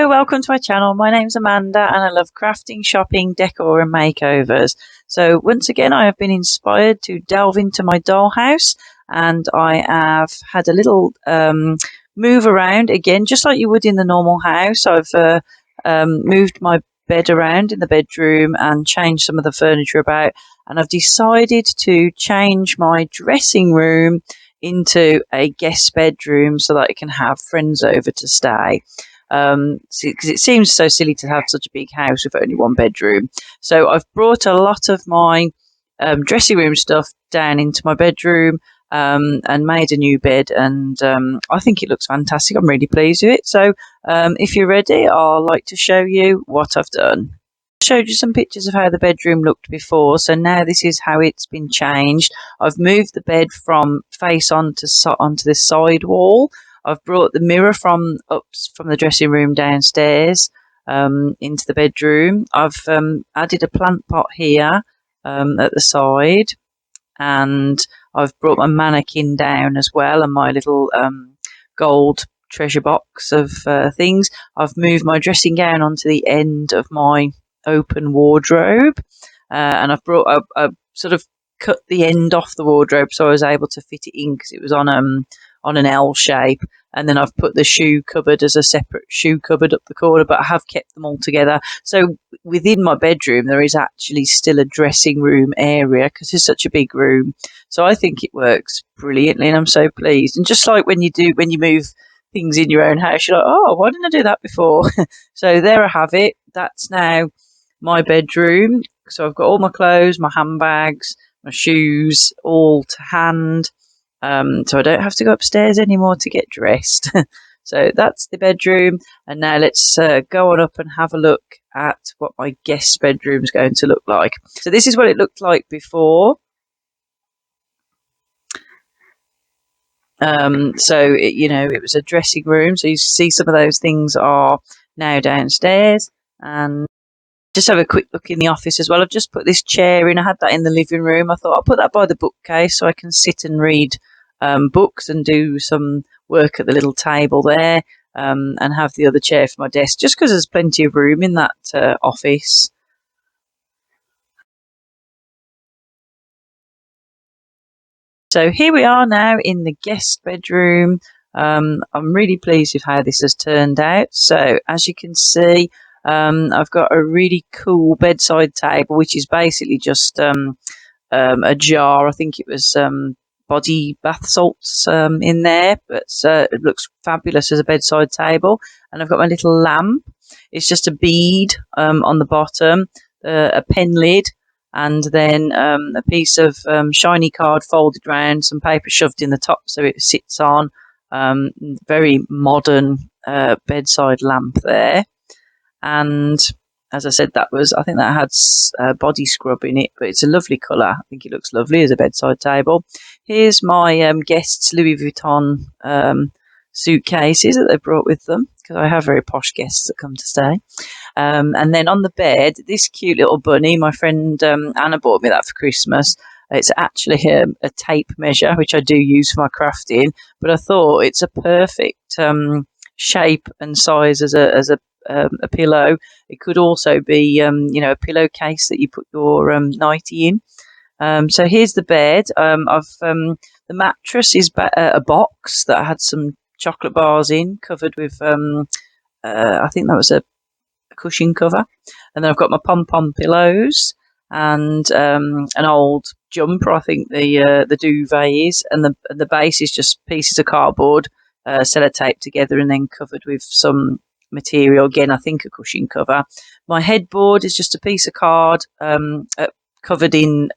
Hello, welcome to my channel. My name's Amanda and I love crafting, shopping, decor and makeovers. So once again I have been inspired to delve into my dollhouse, and I have had a little move around again, just like you would in the normal house. I've moved my bed around in the bedroom and changed some of the furniture about, and I've decided to change my dressing room into a guest bedroom so that I can have friends over to stay. Because it seems so silly to have such a big house with only one bedroom. So I've brought a lot of my dressing room stuff down into my bedroom, and made a new bed, and I think it looks fantastic. I'm really pleased with it. So if you're ready, I'll like to show you what I've done. I showed you some pictures of how the bedroom looked before, so now this is how it's been changed. I've moved the bed from face on to onto the side wall. I've brought the mirror from the dressing room downstairs into the bedroom. I've added a plant pot here at the side, and I've brought my mannequin down as well, and my little gold treasure box of things. I've moved my dressing gown onto the end of my open wardrobe, and I've brought a sort of cut the end off the wardrobe so I was able to fit it in because it was on an L shape. And then I've put the shoe cupboard as a separate shoe cupboard up the corner, but I have kept them all together. So within my bedroom, there is actually still a dressing room area because it's such a big room. So I think it works brilliantly, and I'm so pleased. And just like when you move things in your own house, you're like, oh, why didn't I do that before? So there I have it. That's now my bedroom. So I've got all my clothes, my handbags, my shoes, all to hand. So I don't have to go upstairs anymore to get dressed. So that's the bedroom, and now let's go on up and have a look at what my guest bedroom is going to look like. So this is what it looked like before. So it was a dressing room, so you see some of those things are now downstairs. And just have a quick look in the office as well. I've just put this chair in. I had that in the living room. I thought I'll put that by the bookcase so I can sit and read books and do some work at the little table there, and have the other chair for my desk, just because there's plenty of room in that office. So here we are now in the guest bedroom. I'm really pleased with how this has turned out. So as you can see, I've got a really cool bedside table, which is basically just a jar. I think it was body bath salts in there, but it looks fabulous as a bedside table. And I've got my little lamp. It's just a bead on the bottom, a pen lid, and then a piece of shiny card folded round, some paper shoved in the top so it sits on. Very modern bedside lamp there. And as I said, I think that had body scrub in it, but it's a lovely colour. I think it looks lovely as a bedside table. Here's my guests' Louis Vuitton suitcases that they brought with them, because I have very posh guests that come to stay. And then on the bed, this cute little bunny, my friend Anna bought me that for Christmas. It's actually a tape measure, which I do use for my crafting, but I thought it's a perfect shape and size as a pillow. It could also be a pillowcase that you put your nightie in. So here's the bed. The mattress is a box that had some chocolate bars in, covered with I think that was a cushion cover. And then I've got my pom-pom pillows and an old jumper, I think the duvet is, and the base is just pieces of cardboard sellotaped together and then covered with some material, again I think a cushion cover. My headboard is just a piece of card covered in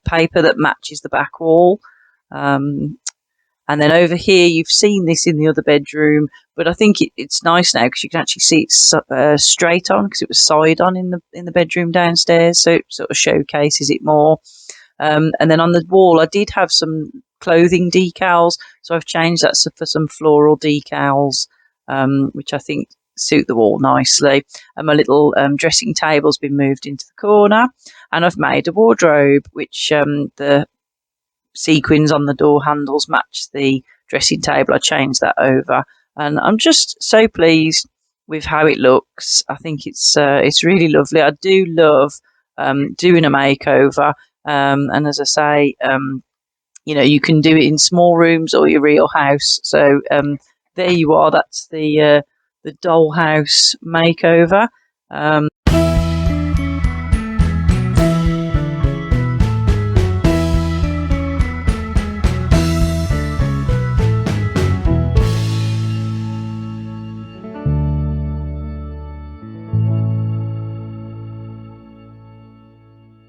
paper that matches the back wall. And then over here, you've seen this in the other bedroom, but I think it's nice now because you can actually see it's straight on, because it was side on in the bedroom downstairs, so it sort of showcases it more. And then on the wall, I did have some clothing decals, so I've changed that for some floral decals, which I think suit the wall nicely. And my little dressing table's been moved into the corner, and I've made a wardrobe, which the sequins on the door handles match the dressing table. I changed that over, and I'm just so pleased with how it looks. I think it's really lovely. I do love doing a makeover, and as I say, you can do it in small rooms or your real house. So there you are. That's the Dollhouse makeover. Um,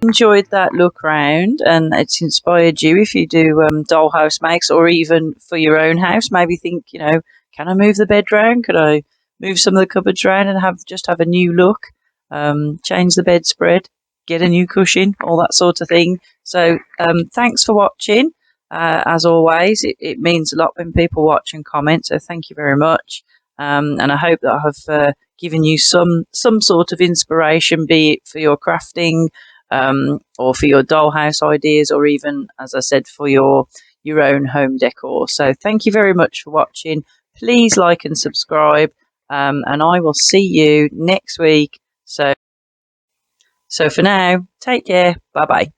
Enjoyed that look round, and it's inspired you if you do dollhouse makes, or even for your own house. Maybe think, can I move the bed round? Could I move some of the cupboards round and have a new look? Change the bedspread, get a new cushion, all that sort of thing. So thanks for watching. As always, it means a lot when people watch and comment. So thank you very much. And I hope that I've given you some sort of inspiration, be it for your crafting, or for your dollhouse ideas, or even, as I said, for your own home decor. So thank you very much for watching. Please like and subscribe, and I will see you next week. So for now, take care. Bye bye.